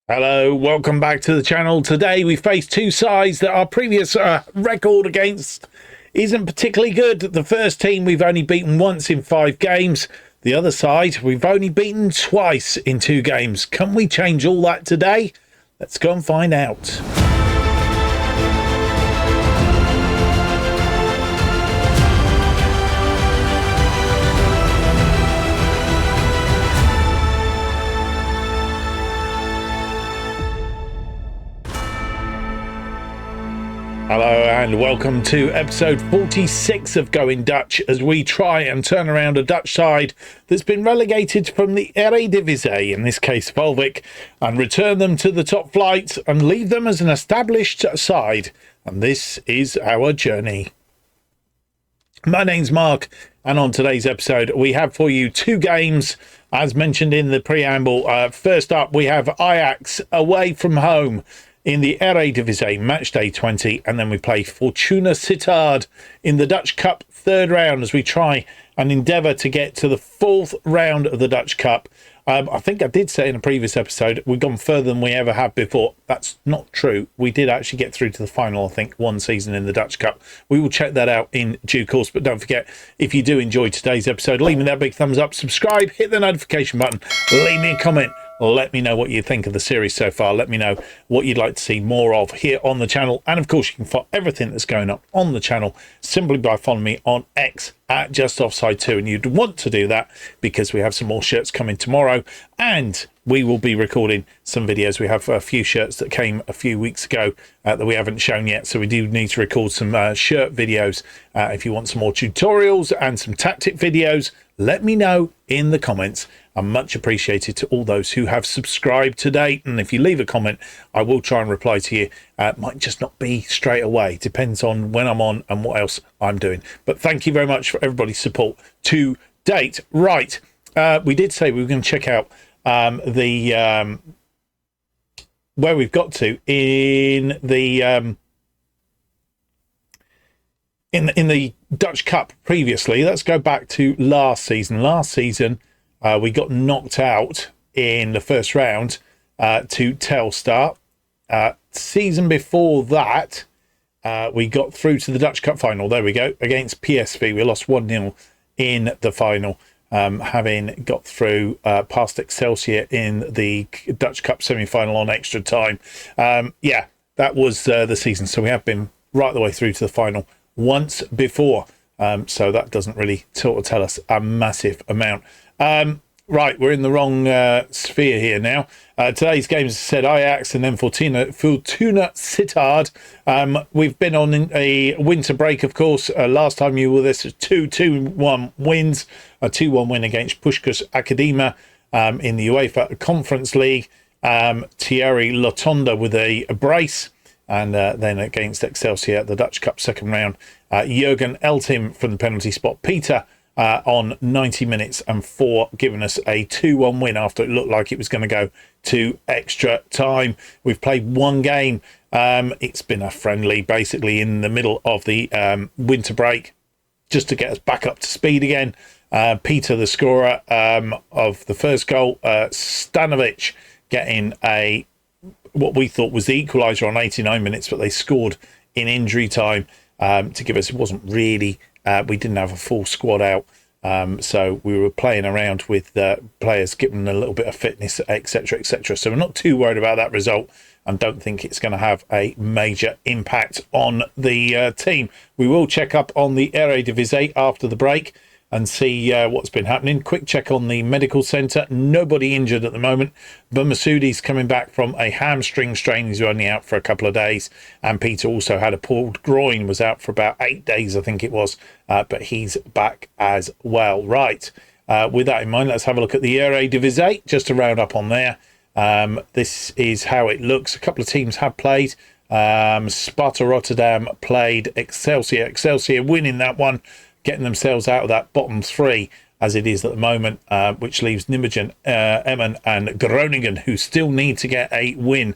Hello, welcome back to the channel. Today we face two sides that our previous record against isn't particularly good. The first team we've only beaten once in 5 games. The other side we've only beaten twice in 2 games. Can we change all that today? Let's go and find out. Hello and welcome to episode 46 of Going Dutch as we try and turn around a Dutch side that's been relegated from the Eredivisie, in this case Waalwijk, and return them to the top flight and leave them as an established side. And this is our journey. My name's Mark, and on today's episode we have for you 2 games as mentioned in the preamble. First up we have Ajax away from home in the Eredivisie match day 20, and then we play Fortuna Sittard in the Ducth Cup 3rd round as we try and endeavour to get to the 4th round of the Ducth Cup. I think I did say in a previous episode we've gone further than we ever have before. That's not true. We did actually get through to the final, I think, 1 season in the Ducth Cup. We will check that out in due course, but don't forget, if you do enjoy today's episode, leave me that big thumbs up, subscribe, hit the notification button, leave me a comment. Let me know what you think of the series so far. Let me know what you'd like to see more of here on the channel. And of course, you can follow everything that's going on the channel simply by following me on X at JustOffsideFM. And you'd want to do that because we have some more shirts coming tomorrow. And we will be recording some videos. We have a few shirts that came a few weeks ago that we haven't shown yet. So we do need to record some shirt videos. If you want some more tutorials and some tactic videos, let me know in the comments. I'm much appreciated to all those who have subscribed to date. And if you leave a comment, I will try and reply to you. Might just not be straight away. Depends on when I'm on and what else I'm doing. But thank you very much for everybody's support to date. Right. We did say we were going to check out where we've got to in the in the Dutch Cup previously. Let's go back to last season. Last season, we got knocked out in the 1st round to Telstar. Season before that, we got through to the Dutch Cup final. There we go, against PSV. We lost 1-0 in the final, having got through past Excelsior in the Dutch Cup semi-final on extra time. Yeah, that was the season. So we have been right the way through to the final once before. So that doesn't really sort of tell us a massive amount. Right, we're in the wrong sphere here now. Today's games, as I said, Ajax and then Fortuna Sittard. We've been on a winter break, of course. Last time you were this, 2-1 wins. A 2-1 win against Puskás Academia in the UEFA Conference League. Thierry Lotonda with a brace. And then against Excelsior, the Dutch Cup 2nd round, Jurgen Eltim from the penalty spot. Peter on 90 minutes and 4, giving us a 2-1 win after it looked like it was going to go to extra time. We've played 1 game. It's been a friendly, basically, in the middle of the winter break, just to get us back up to speed again. Peter, the scorer of the first goal, Stanovic getting what we thought was the equaliser on 89 minutes, but they scored in injury time to give us, it wasn't really, we didn't have a full squad out, so we were playing around with players, giving them a little bit of fitness, etc, etc. So we're not too worried about that result and don't think it's going to have a major impact on the team. We will check up on the Eredivisie after the break and see what's been happening. Quick check on the medical centre. Nobody injured at the moment. But Masoudi's coming back from a hamstring strain. He's only out for a couple of days. And Peter also had a pulled groin, was out for about 8 days, I think it was. But he's back as well. Right. With that in mind, let's have a look at the Eredivisie, just to round up on there. This is how it looks. A couple of teams have played. Sparta Rotterdam played Excelsior. Excelsior winning that one, getting themselves out of that bottom 3 as it is at the moment, which leaves Nijmegen, Emmen and Groningen, who still need to get a win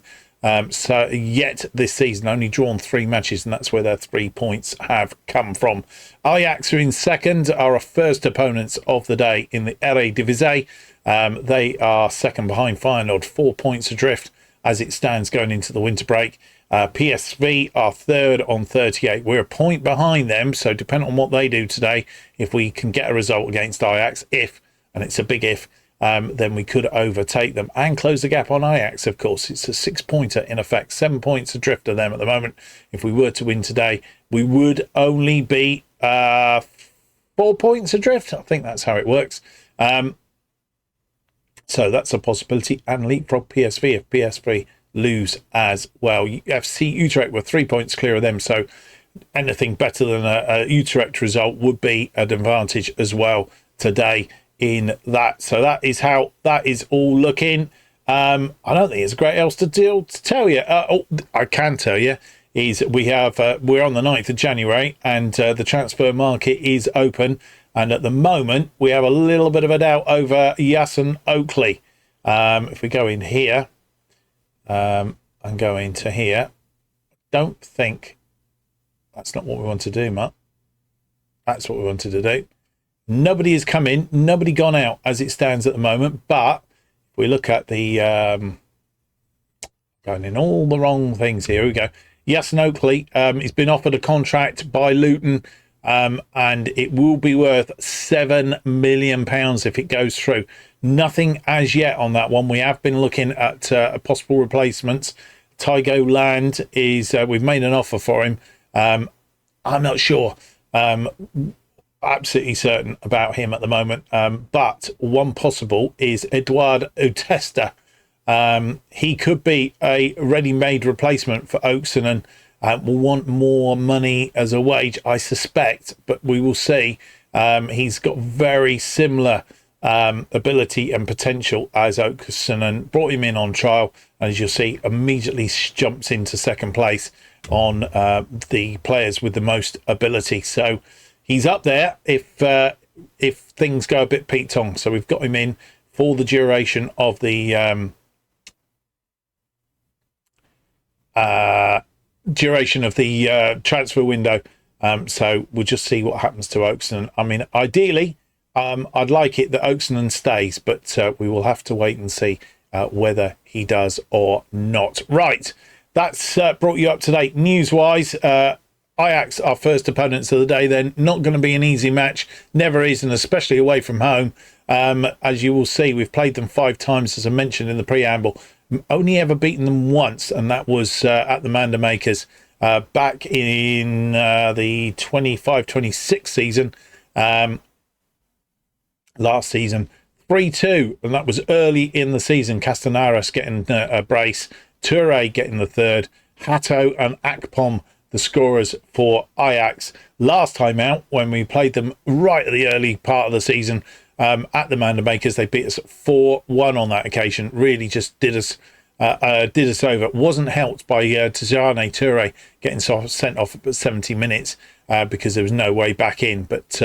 So yet this season only drawn 3 matches, and that's where their 3 points have come from. Ajax are in second, are our first opponents of the day in the Eredivisie. They are second behind Feyenoord, 4 points adrift as it stands going into the winter break. PSV are third on 38. We're a point behind them, so depending on what they do today, if we can get a result against Ajax, and it's a big if, then we could overtake them and close the gap on Ajax, of course. It's a 6-pointer in effect, 7 points adrift of them at the moment. If we were to win today, we would only be 4 points adrift. I think that's how it works. So that's a possibility, and leapfrog PSV if PSV lose as well. FC Utrecht were 3 points clear of them, so anything better than a Utrecht result would be an advantage as well today in that. So that is how that is all looking. I don't think it's great else to tell you. I can tell you is we're on the 9th of January and the transfer market is open, and at the moment we have a little bit of a doubt over Yasin Oakley. If we go in here and go into here, don't think that's not what we want to do, Matt. That's what we wanted to do. Nobody has come in, nobody gone out as it stands at the moment. But if we look at the going in all the wrong things here, we go. Yasin Oakley, he's been offered a contract by Luton, and it will be worth £7 million if it goes through. Nothing as yet on that one. We have been looking at possible replacements. Tygo Land is, we've made an offer for him. I'm not sure, absolutely certain about him at the moment. But one possible is Eduard Utesta. He could be a ready-made replacement for Oakson and will want more money as a wage, I suspect, but we will see. He's got very similar ability and potential as Oakson, and brought him in on trial, and as you'll see, immediately jumps into second place on the players with the most ability. So he's up there if things go a bit Pete Tong. So we've got him in for the duration of the transfer window. So we'll just see what happens to Oakson. I mean, ideally, I'd like it that Oakson stays, but we will have to wait and see whether he does or not. Right, that's brought you up to date news-wise. Ajax, our first opponents of the day, then not going to be an easy match. Never is, and especially away from home. As you will see, we've played them 5 times, as I mentioned in the preamble. Only ever beaten them once, and that was at the Manda Makers back in the 25-26 season. Last season, 3-2, and that was early in the season. Castanaras getting a brace, Toure getting the third, Hato and Akpom the scorers for Ajax. Last time out, when we played them right at the early part of the season at the Manda Makers, they beat us 4-1 on that occasion. Really just did us over. Wasn't helped by Tijane Toure getting sent off at 70 minutes because there was no way back in, but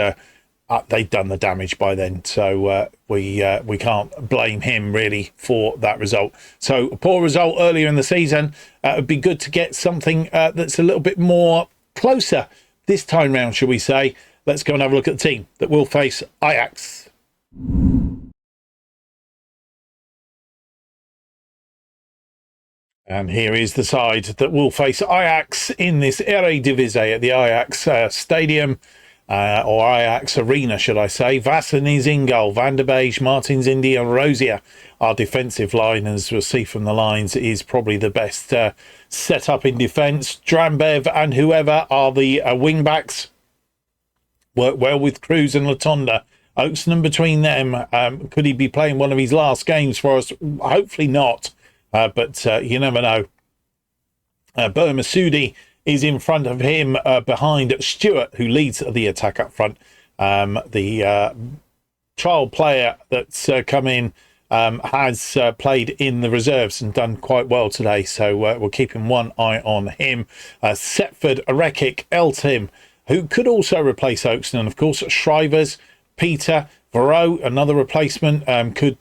they'd done the damage by then, so we can't blame him really for that result. So a poor result earlier in the season. It would be good to get something that's a little bit more closer this time round, shall we say. Let's go and have a look at the team that will face Ajax. And here is the side that will face Ajax in this Eredivisie at the Ajax Stadium. Or Ajax Arena, should I say. Vassen is in goal. Van der Beek, Martins, Indy and Rosier. Our defensive line, as we'll see from the lines, is probably the best set up in defence. Drambev and whoever are the wing-backs. Work well with Cruz and Latonda. Oakson between them. Could he be playing one of his last games for us? Hopefully not. But you never know. Burma Sudi is in front of him, behind Stewart, who leads the attack up front. The trial player that's come in has played in the reserves and done quite well today, so we're keeping one eye on him. Setford, Rekic, Eltim, who could also replace Oakson, and of course Shrivers, Peter, Varro, another replacement, could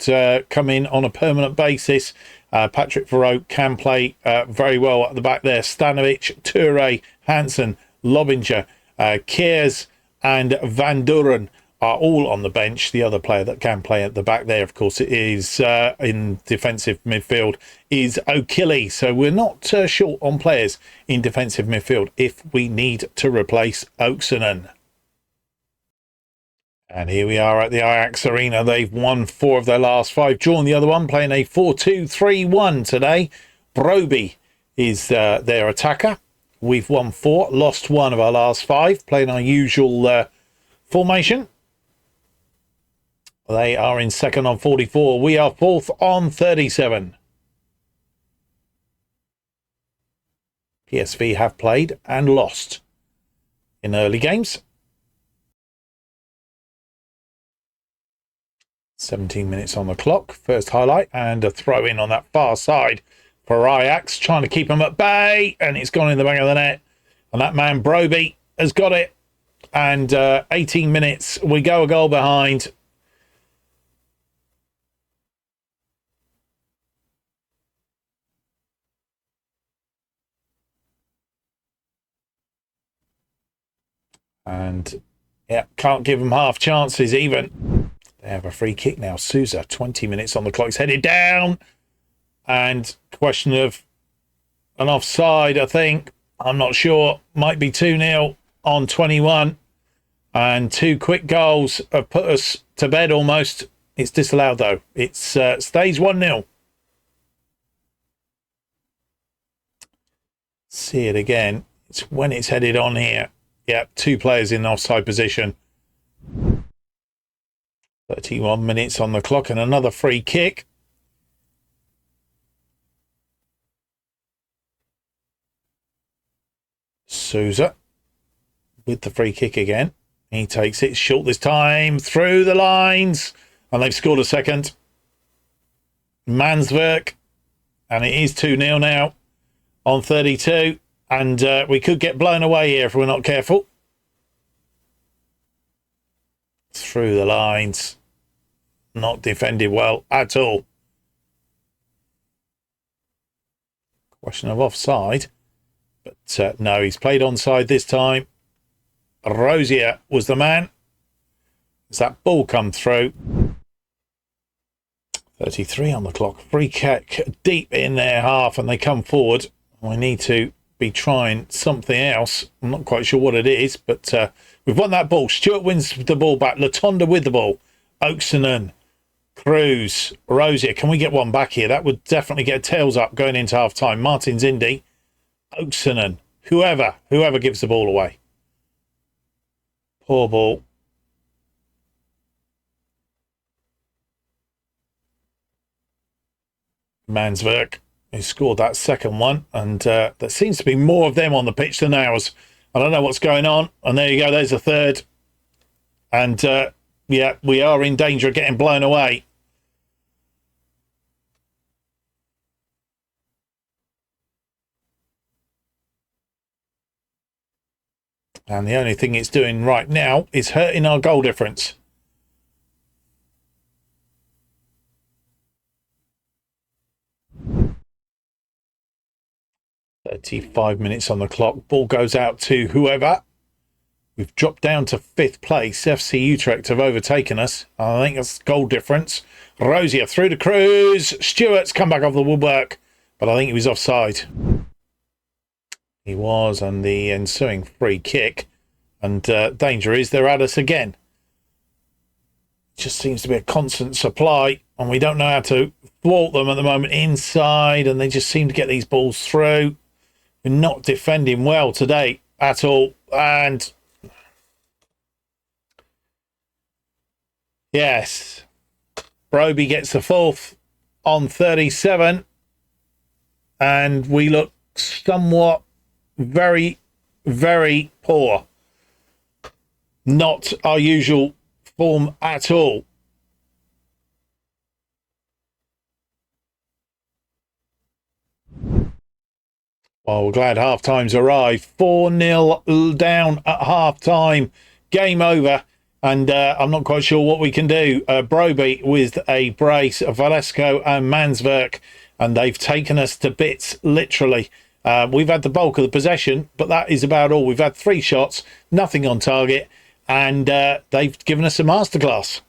come in on a permanent basis. Patrick Varro can play very well at the back there. Stanovic, Toure, Hansen, Lobinger, Kiers and Van Duren are all on the bench. The other player that can play at the back there, of course, it is in defensive midfield is O'Killy. So we're not short on players in defensive midfield if we need to replace Oaksonen. And here we are at the Ajax Arena. They've won 4 of their last 5, drawn the other one, playing a 4-2-3-1 today. Broby is their attacker. We've won 4, lost 1 of our last 5, playing our usual formation. They are in second on 44. We are fourth on 37. PSV have played and lost in early games. 17 minutes on the clock. First highlight and a throw in on that far side for Ajax, trying to keep them at bay, and it's gone in the back of the net. And that man Broby has got it. And 18 minutes, we go a goal behind. And yeah, can't give them half chances even. They have a free kick now. Souza, 20 minutes on the clock. It's headed down. And question of an offside, I think. I'm not sure. Might be 2-0 on 21. And 2 quick goals have put us to bed almost. It's disallowed, though. It stays 1-0. See it again. It's when it's headed on here. Yep, 2 players in offside position. 31 minutes on the clock and another free kick. Souza with the free kick again. He takes it short this time, through the lines, and they've scored a second. Manswerk, and it is 2-0 now on 32, and we could get blown away here if we're not careful. Through the lines, not defended well at all. Question of offside, but no, he's played onside this time. Rosier was the man. As that ball come through. 33 on the clock. Free kick deep in their half, and they come forward. We need to be trying something else. I'm not quite sure what it is, but we've won that ball. Stewart wins the ball back. Latonda with the ball. Oaksonen, Cruz, Rosier. Can we get one back here? That would definitely get tails up going into half time. Martins Indy, Oaksonen, whoever gives the ball away. Poor ball. Manswerk, who scored that second one, and there seems to be more of them on the pitch than ours. I don't know what's going on. And there you go, there's a third. And yeah, we are in danger of getting blown away. And the only thing it's doing right now is hurting our goal difference. "35 minutes on the clock. Ball goes out to whoever. We've dropped down to 5th place. FC Utrecht have overtaken us. I think that's goal difference. Rosier through to Cruz. Stewart's come back off the woodwork, but I think he was offside. He was, and the ensuing free kick. And danger is they're at us again. It just seems to be a constant supply, and we don't know how to thwart them at the moment inside, and they just seem to get these balls through. We're not defending well today at all. And yes, Broby gets the 4th on 37, and we look somewhat very, very poor. Not our usual form at all. Well, we're glad half-time's arrived. 4-0 down at half-time. Game over. And I'm not quite sure what we can do. Broby with a brace, Valesco and Manswerk. And they've taken us to bits, literally. We've had the bulk of the possession, but that is about all. We've had 3 shots, nothing on target. and they've given us a masterclass.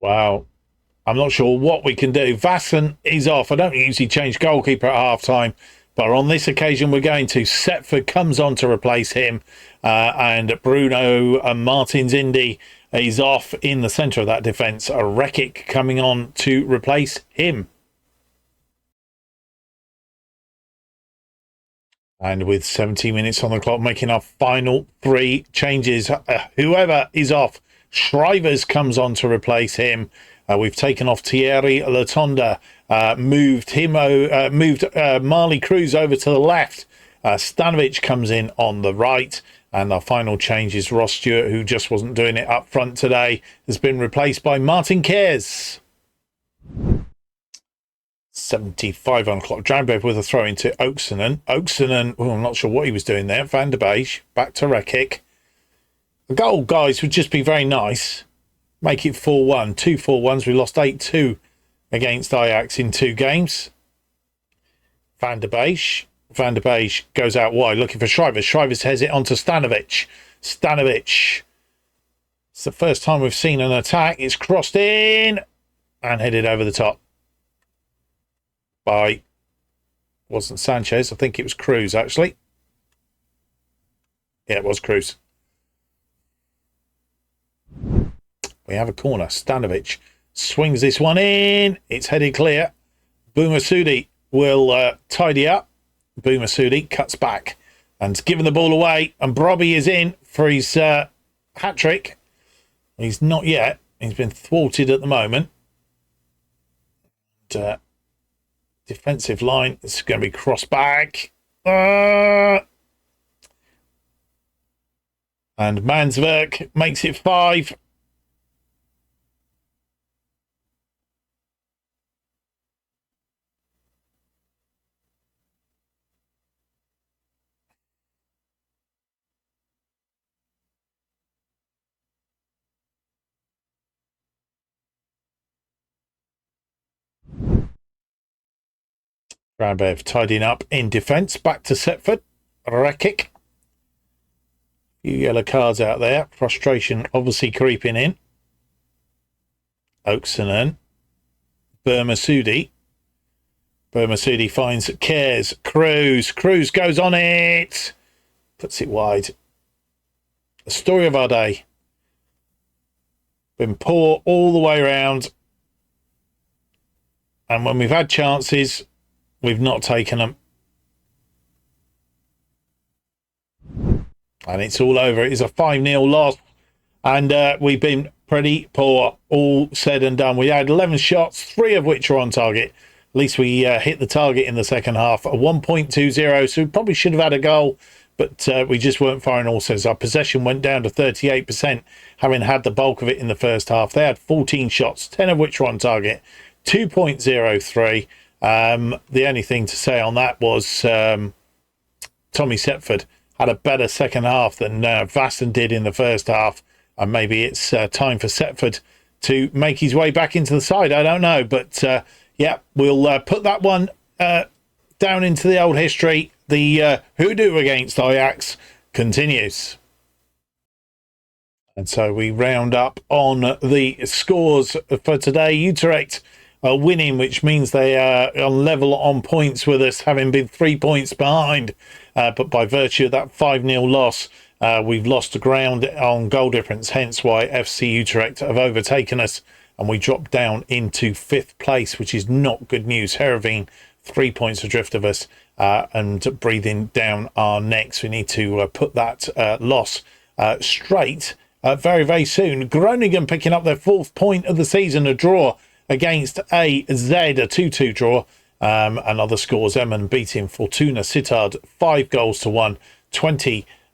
Wow. I'm not sure what we can do. Vassen is off. I don't usually change goalkeeper at half-time, but on this occasion we're going to. Setford comes on to replace him, and Bruno Martins Indy is off in the centre of that defence. Rekic coming on to replace him. And with 17 minutes on the clock, making our final 3 changes, whoever is off, Shrivers comes on to replace him. We've taken off Thierry Latonda, moved Marley Cruz over to the left. Stanovic comes in on the right. And our final change is Ross Stewart, who just wasn't doing it up front today, has been replaced by Martin Kers. 75 on the clock. Dranbev with a throw into Oaksonen. I'm not sure what he was doing there. Van der Beek, back to Rekic. The goal, guys, would just be very nice. Make it 4-1. 2 4-1s. We lost 8-2 against Ajax in 2 games. Van der Beek goes out wide looking for Shrivers. Shrivers heads it onto Stanovic. It's the first time we've seen an attack. It's crossed in and headed over the top by, wasn't Sanchez. I think it was Cruz, actually. Yeah, it was Cruz. We have a corner. Stanovic swings this one in. It's headed clear. Boumassoudi will tidy up. Boumassoudi cuts back and giving the ball away. And Brobby is in for his hat-trick. He's not yet. He's been thwarted at the moment. And, defensive line. This is going to be crossed back. And Mansverk makes it 5. Dranbev tidying up in defence. Back to Setford. Rekic. Few yellow cards out there. Frustration obviously creeping in. Oaksonen. Boumassoudi finds Kers. Cruz goes on it. Puts it wide. The story of our day. Been poor all the way around. And when we've had chances, we've not taken them. And it's all over. It is a 5-0 loss. And we've been pretty poor, all said and done. We had 11 shots, 3 of which are on target. At least we hit the target in the second half. A 1.20, so we probably should have had a goal, but we just weren't firing all cylinders. Our possession went down to 38%, having had the bulk of it in the first half. They had 14 shots, 10 of which were on target. 2.03. The only thing to say on that was Tommy Setford had a better second half than Vassen did in the first half, and maybe it's time for Setford to make his way back into the side. I don't know, but yeah, we'll put that one down into the old history. The hoodoo against Ajax continues. And so we round up on the scores for today. Utrecht are winning, which means they are on level on points with us, having been 3 points behind. But by virtue of that 5-0 loss, we've lost ground on goal difference, hence why FC Utrecht have overtaken us. And we dropped down into 5th place, which is not good news. Heerenveen 3 points adrift of us and breathing down our necks. We need to put that loss straight very, very soon. Groningen picking up their 4th point of the season, a draw against AZ, a 2-2 draw. And other scores, Emmen beating Fortuna Sittard 5-1.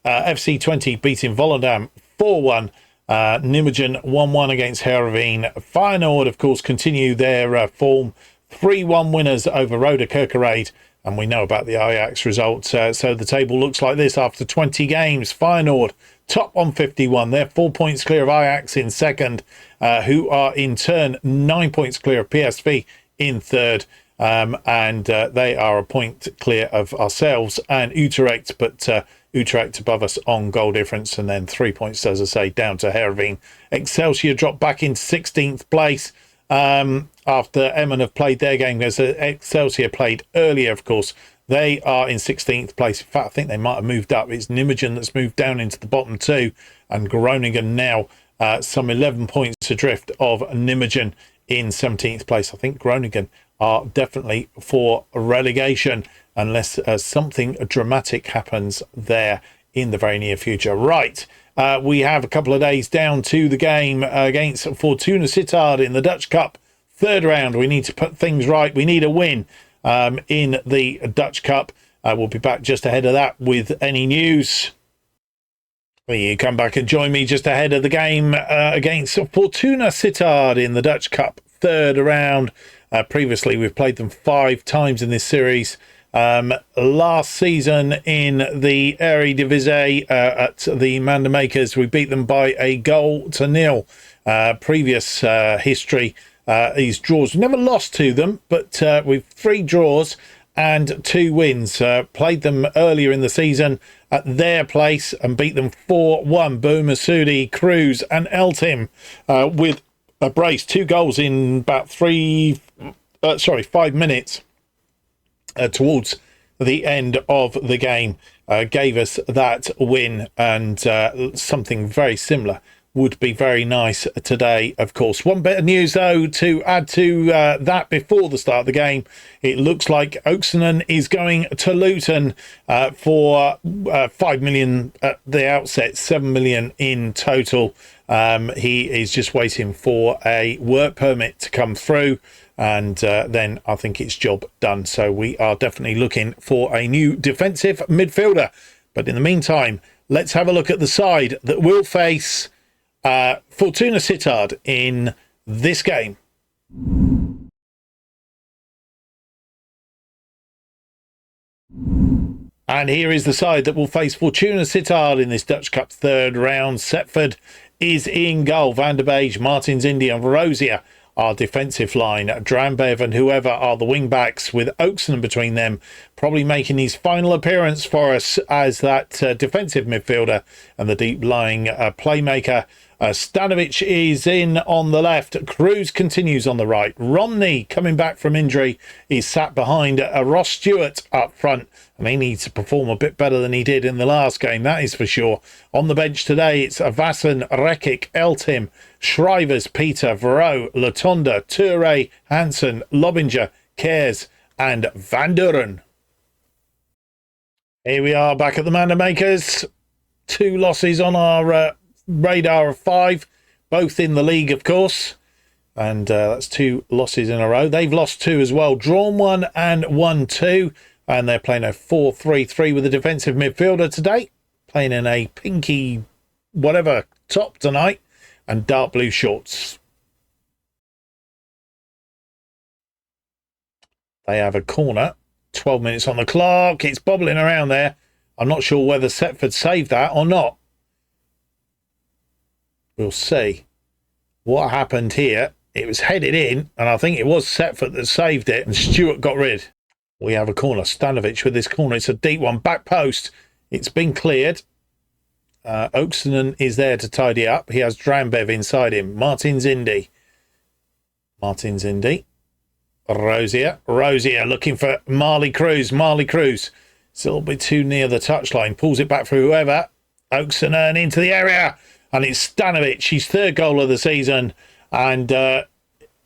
FC 20 beating Volendam 4-1. Nijmegen 1-1 against Heerenveen. Feyenoord, of course, continue their form. 3-1 winners over Roda Kerkrade. And we know about the Ajax results. So the table looks like this after 20 games. Feyenoord top on 51. They're 4 points clear of Ajax in second, who are in turn 9 points clear of PSV in third. And they are a point clear of ourselves and Utrecht. But Utrecht above us on goal difference, and then 3 points, as I say, down to Heerenveen. Excelsior dropped back into 16th place after Emmen have played their game, as Excelsior played earlier, of course. They are in 16th place. In fact, I think they might have moved up. It's Nijmegen that's moved down into the bottom two, and Groningen now some 11 points adrift of Nijmegen in 17th place. I think Groningen are definitely for relegation unless something dramatic happens there in the very near future. Right, we have a couple of days down to the game against Fortuna Sittard in the Ducth Cup. Third round, we need to put things right. We need a win in the Ducth Cup. We'll be back just ahead of that with any news. You come back and join me just ahead of the game against Fortuna Sittard in the Ducth Cup. Third round. Previously, we've played them 5 times in this series. Last season in the Eredivisie at the Mandermakers, we beat them by 1-0. Previous history is draws. We never lost to them, but we've 3 draws and 2 wins. Played them earlier in the season at their place and beat them 4-1. Boumassoudi, Cruz and Eltim with a brace. 2 goals in about 5 minutes towards the end of the game gave us that win, and something very similar would be very nice today, of course. One bit of news, though, to add to that before the start of the game. It looks like Oaksonen is going to Luton for 5 million at the outset, 7 million in total. He is just waiting for a work permit to come through, and then I think it's job done. So we are definitely looking for a new defensive midfielder. But in the meantime, let's have a look at the side that will face Fortuna Sittard in this game. And here is the side that will face Fortuna Sittard in this Ducth Cup third round. Setford is in goal. Van der Beek, Martins Indy and Rosier are defensive line. Drambev and whoever are the wing backs, with Oaksonen between them, probably making his final appearance for us as that defensive midfielder and the deep lying playmaker. Stanovic is in on the left. Cruz continues on the right. Romney, coming back from injury, is sat behind Ross Stewart up front, and he needs to perform a bit better than he did in the last game, that is for sure. On the bench today, it's Vassen, Rekic, Eltim, Shrivers, Peter, Vero, Latonda, Toure, Hansen, Lobinger, Cares and Van Duren. Here we are back at the Mandermakers. 2 losses on our radar of 5, both in the league, of course, and that's 2 losses in a row. They've lost 2 as well, drawn 1 and won 2, and they're playing a 4-3-3 with a defensive midfielder today, playing in a pinky whatever top tonight and dark blue shorts. They have a corner, 12 minutes on the clock. It's bobbling around there. I'm not sure whether Setford saved that or not. We'll see what happened here. It was headed in, and I think it was Setford that saved it, and Stewart got rid. We have a corner. Stanovic with this corner. It's a deep one. Back post. It's been cleared. Oaksonen is there to tidy up. He has Drambev inside him. Martins Indy. Rosier looking for Marley Cruz. It's a little bit too near the touchline. Pulls it back for whoever. Oaksonen into the area. And it's Stanovic, his 3rd goal of the season. And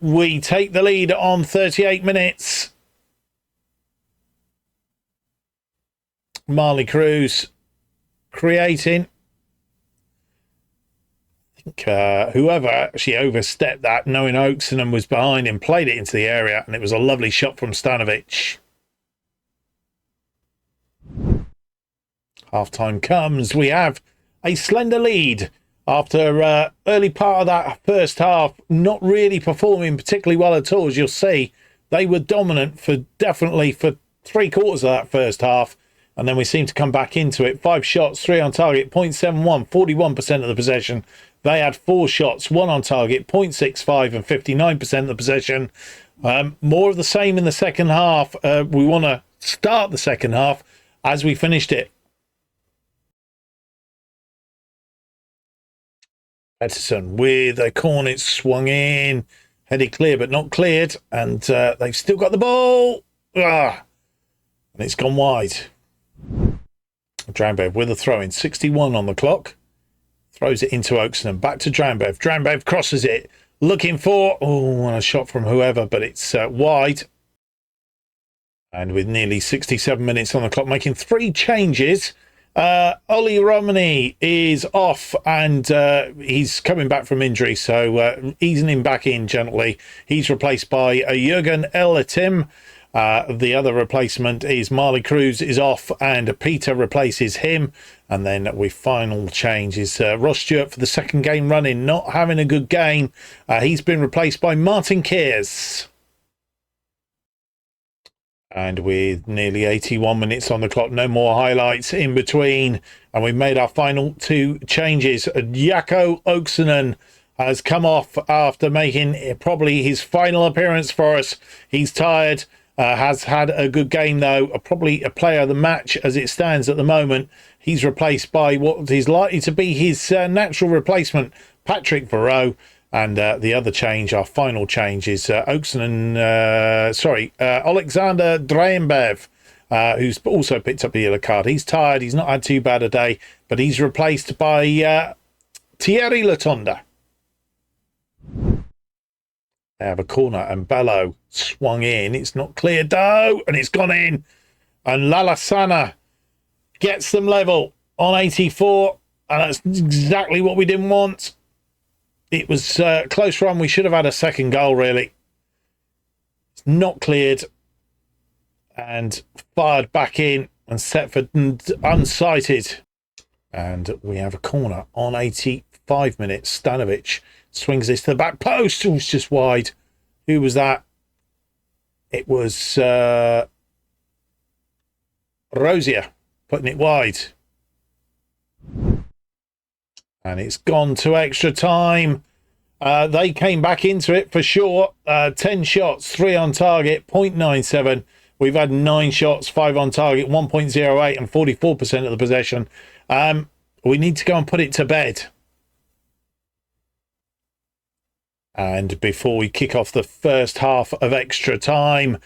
we take the lead on 38 minutes. Marley Cruz creating. I think whoever actually overstepped that, knowing Oaksonen was behind him, played it into the area. And it was a lovely shot from Stanovic. Half-time comes. We have a slender lead. After early part of that first half, not really performing particularly well at all, as you'll see. They were dominant for 3 quarters of that first half, and then we seem to come back into it. 5 shots, 3 on target, 0.71, 41% of the possession. They had 4 shots, 1 on target, 0.65 and 59% of the possession. More of the same in the second half. We want to start the second half as we finished it. Peterson with a corner. It's swung in. Headed clear, but not cleared. And they've still got the ball. And it's gone wide. Drambev with a throw-in. 61 on the clock. Throws it into Oakson. Back to Drambev. Drambev crosses it. Looking for... a shot from whoever, but it's wide. And with nearly 67 minutes on the clock, making 3 changes. Ollie Romani is off and he's coming back from injury, so easing him back in gently. He's replaced by Jurgen Elatim. The other replacement is Marley Cruz is off and Peter replaces him. And then we final change is Ross Stewart for the second game running, not having a good game. He's been replaced by Martin Kears. And with nearly 81 minutes on the clock, no more highlights in between. And we've made our final 2 changes. Jaakko Oaksonen has come off after making probably his final appearance for us. He's tired, has had a good game though, probably a player of the match as it stands at the moment. He's replaced by what is likely to be his natural replacement, Patrick Varro. And the other change, our final change, is Alexander Drayenbev, who's also picked up a yellow card. He's tired. He's not had too bad a day, but he's replaced by Thierry Latonda. They have a corner, and Bello swung in. It's not cleared, though, and it's gone in. And Lalasana gets them level on 84, and that's exactly what we didn't want. It was a close run. We should have had a second goal, really. It's not cleared and fired back in and set for unsighted. And we have a corner on 85 minutes. Stanovic swings this to the back post. Oh, it's just wide. Who was that? It was Rosier putting it wide. And it's gone to extra time. They came back into it for sure. 10 shots, 3 on target, 0.97. We've had 9 shots, 5 on target, 1.08 and 44% of the possession. We need to go and put it to bed. And before we kick off the first half of extra time,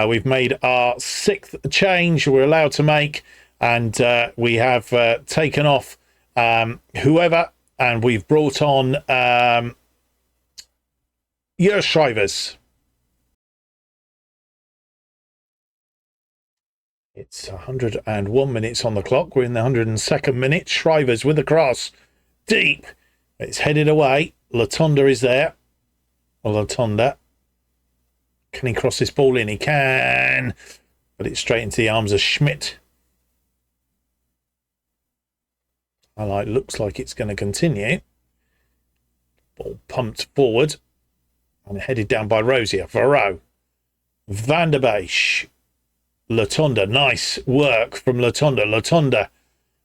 we've made our 6th change we're allowed to make. And we have taken off whoever, and we've brought on your Shrivers. It's 101 minutes on the clock. We're in the 102nd minute. Shrivers with a cross. Deep. It's headed away. Latonda is there. Latonda. Can he cross this ball in? He can. But it's straight into the arms of Schmidt. Looks like it's going to continue. Ball pumped forward and headed down by Rosier. Varro. Van der Beek. Latonda. Nice work from Latonda.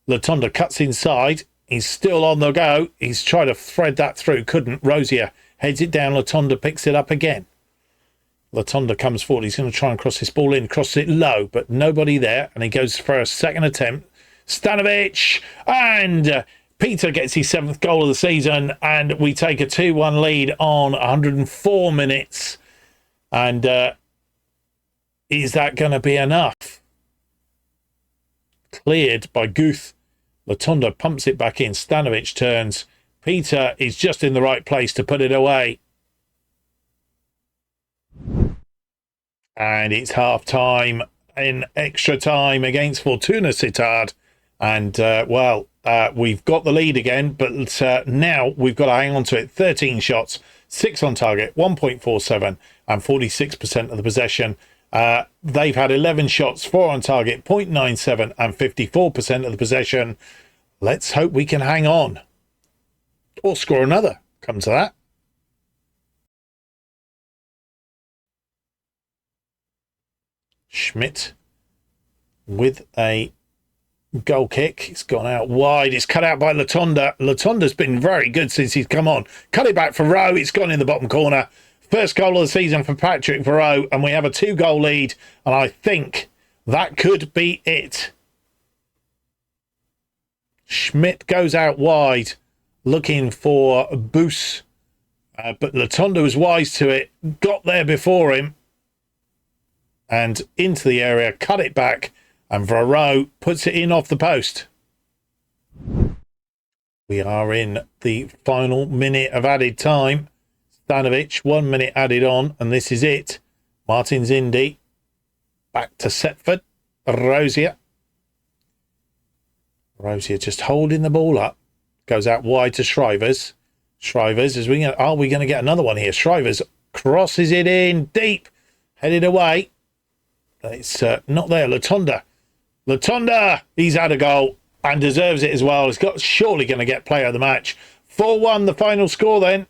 Latonda cuts inside. He's still on the go. He's tried to thread that through. Couldn't. Rosier heads it down. Latonda picks it up again. Latonda comes forward. He's going to try and cross this ball in. Crosses it low, but nobody there. And he goes for a second attempt. Stanovic, and Peter gets his 7th goal of the season, and we take a 2-1 lead on 104 minutes. And is that going to be enough? Cleared by Guth. Latonda pumps it back in. Stanovic turns. Peter is just in the right place to put it away. And it's half time in extra time against Fortuna Sittard. And, we've got the lead again, but now we've got to hang on to it. 13 shots, 6 on target, 1.47 and 46% of the possession. They've had 11 shots, 4 on target, 0.97 and 54% of the possession. Let's hope we can hang on. Or score another. Come to that. Schmidt with a goal kick. It's gone out wide. It's cut out by Latonda. Latonda's been very good since he's come on. Cut it back for Rowe. It's gone in the bottom corner. First goal of the season for Patrick Varro, and we have a 2-goal lead, and I think that could be it. Schmidt goes out wide. looking for a boost. But Latonda was wise to it, got there before him, and into the area, cut it back, and Varro puts it in off the post. We are in the final minute of added time. Stanovic, 1 minute added on, and this is it. Martins Indy, back to Setford. Rosier just holding the ball up. Goes out wide to Shrivers. Shrivers, are we going to get another one here? Shrivers crosses it in deep, headed away. It's not there. Latonda, he's had a goal and deserves it as well. He's surely going to get player of the match. 4-1, the final score then.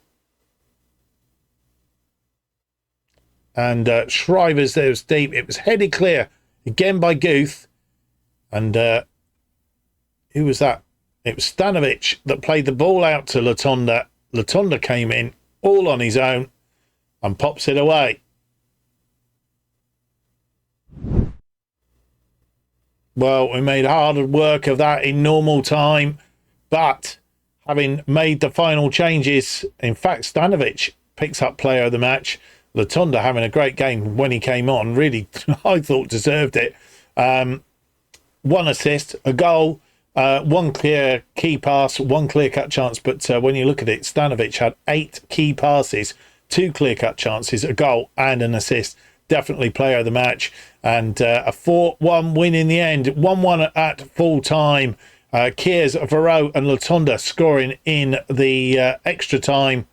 And Shrivers there was deep. It was headed clear again by Ducth. And who was that? It was Stanovic that played the ball out to Latonda. Latonda came in all on his own and pops it away. Well, we made hard work of that in normal time, but having made the final changes, in fact, Stanovic picks up player of the match. Latonda having a great game when he came on, really, I thought deserved it. 1 assist, a goal, 1 clear key pass, 1 clear-cut chance. But when you look at it, Stanovic had 8 key passes, 2 clear-cut chances, a goal and an assist. Definitely player of the match. And a 4-1 win in the end. 1-1 at full time. Kiers, Varro and Latonda scoring in the extra time.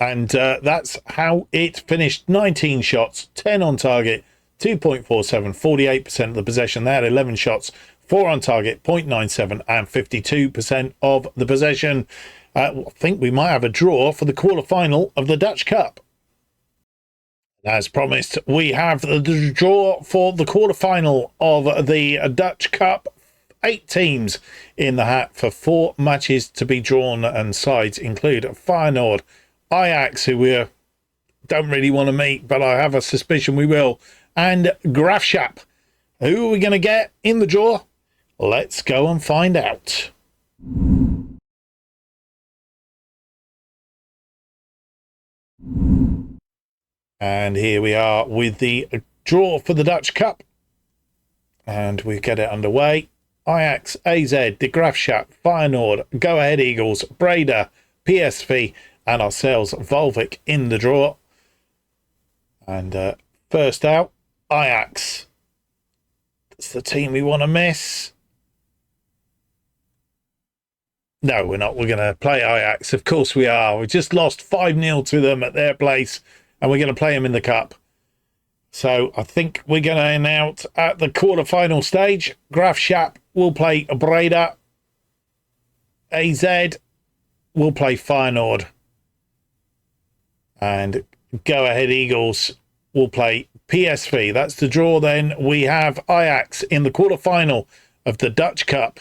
And that's how it finished. 19 shots, 10 on target, 2.47, 48% of the possession. They had 11 shots, 4 on target, 0.97 and 52% of the possession. I think we might have a draw for the quarter-final of the Ducth Cup. As promised, we have the draw for the quarter-final of the Ducth Cup. 8 teams in the hat for 4 matches to be drawn, and sides include Feyenoord, Ajax, who we don't really want to meet, but I have a suspicion we will, and Graafschap. Who are we going to get in the draw? Let's go and find out. And here we are with the draw for the Ducth Cup. And we get it underway. Ajax, AZ, De Graafschap, Feyenoord, Go Ahead Eagles, Breda, PSV, and ourselves, Waalwijk, in the draw. And first out, Ajax. That's the team we want to miss. No, we're not. We're going to play Ajax. Of course we are. We just lost 5-0 to them at their place, and we're going to play them in the Cup. So I think we're going to end out at the quarter-final stage. Graafschap will play Breda. AZ will play Feyenoord. And Go Ahead Eagles will play PSV. That's the draw then. We have Ajax in the quarter-final of the Ducth Cup.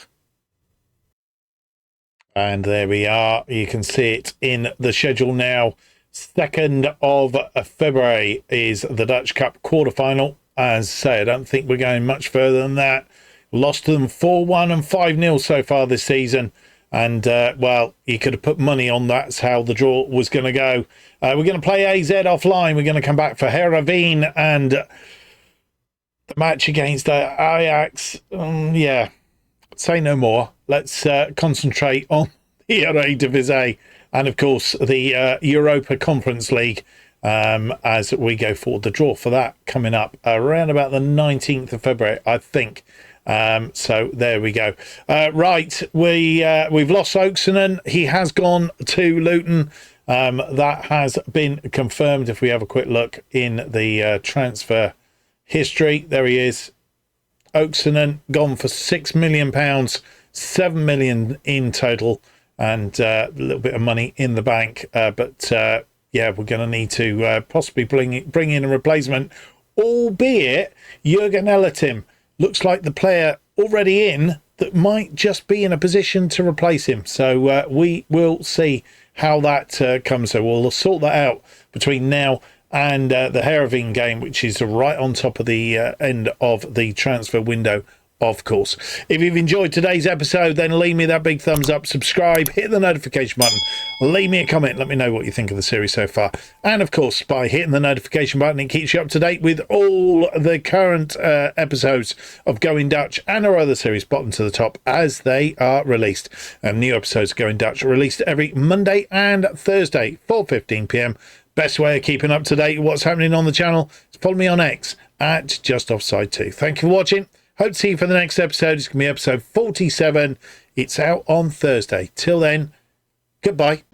And there we are. You can see it in the schedule now. 2nd of February is the Ducth Cup quarter-final. As I say, I don't think we're going much further than that. Lost to them 4-1 and 5-0 so far this season. And, well, you could have put money on that's how the draw was going to go. We're going to play AZ offline. We're going to come back for Heerenveen and the match against Ajax. Yeah, say no more. Let's concentrate on the Eredivisie and, of course, the Europa Conference League as we go forward. The draw for that coming up around about the 19th of February, I think. So there we go. Right, we've lost Oaksonen. He has gone to Luton. That has been confirmed. If we have a quick look in the transfer history, there he is. Oaksonen gone for £6 million, £7 million in total, and a little bit of money in the bank. But yeah, we're going to need to possibly bring in a replacement, albeit Jurgen Ellertim looks like the player already in that might just be in a position to replace him. So we will see how that comes. So we'll sort that out between now and the Heerenveen game, which is right on top of the end of the transfer window of course. If you've enjoyed today's episode, then leave me that big thumbs up, subscribe, hit the notification button, leave me a comment, let me know what you think of the series so far. And of course, by hitting the notification button, it keeps you up to date with all the current episodes of Going Dutch and our other series, bottom to the top, as they are released. New episodes of Going Dutch are released every Monday and Thursday, 4:15 p.m. Best way of keeping up to date with what's happening on the channel is follow me on X at JustOffside2. Thank you for watching. Hope to see you for the next episode. It's going to be episode 47. It's out on Thursday. Till then, goodbye.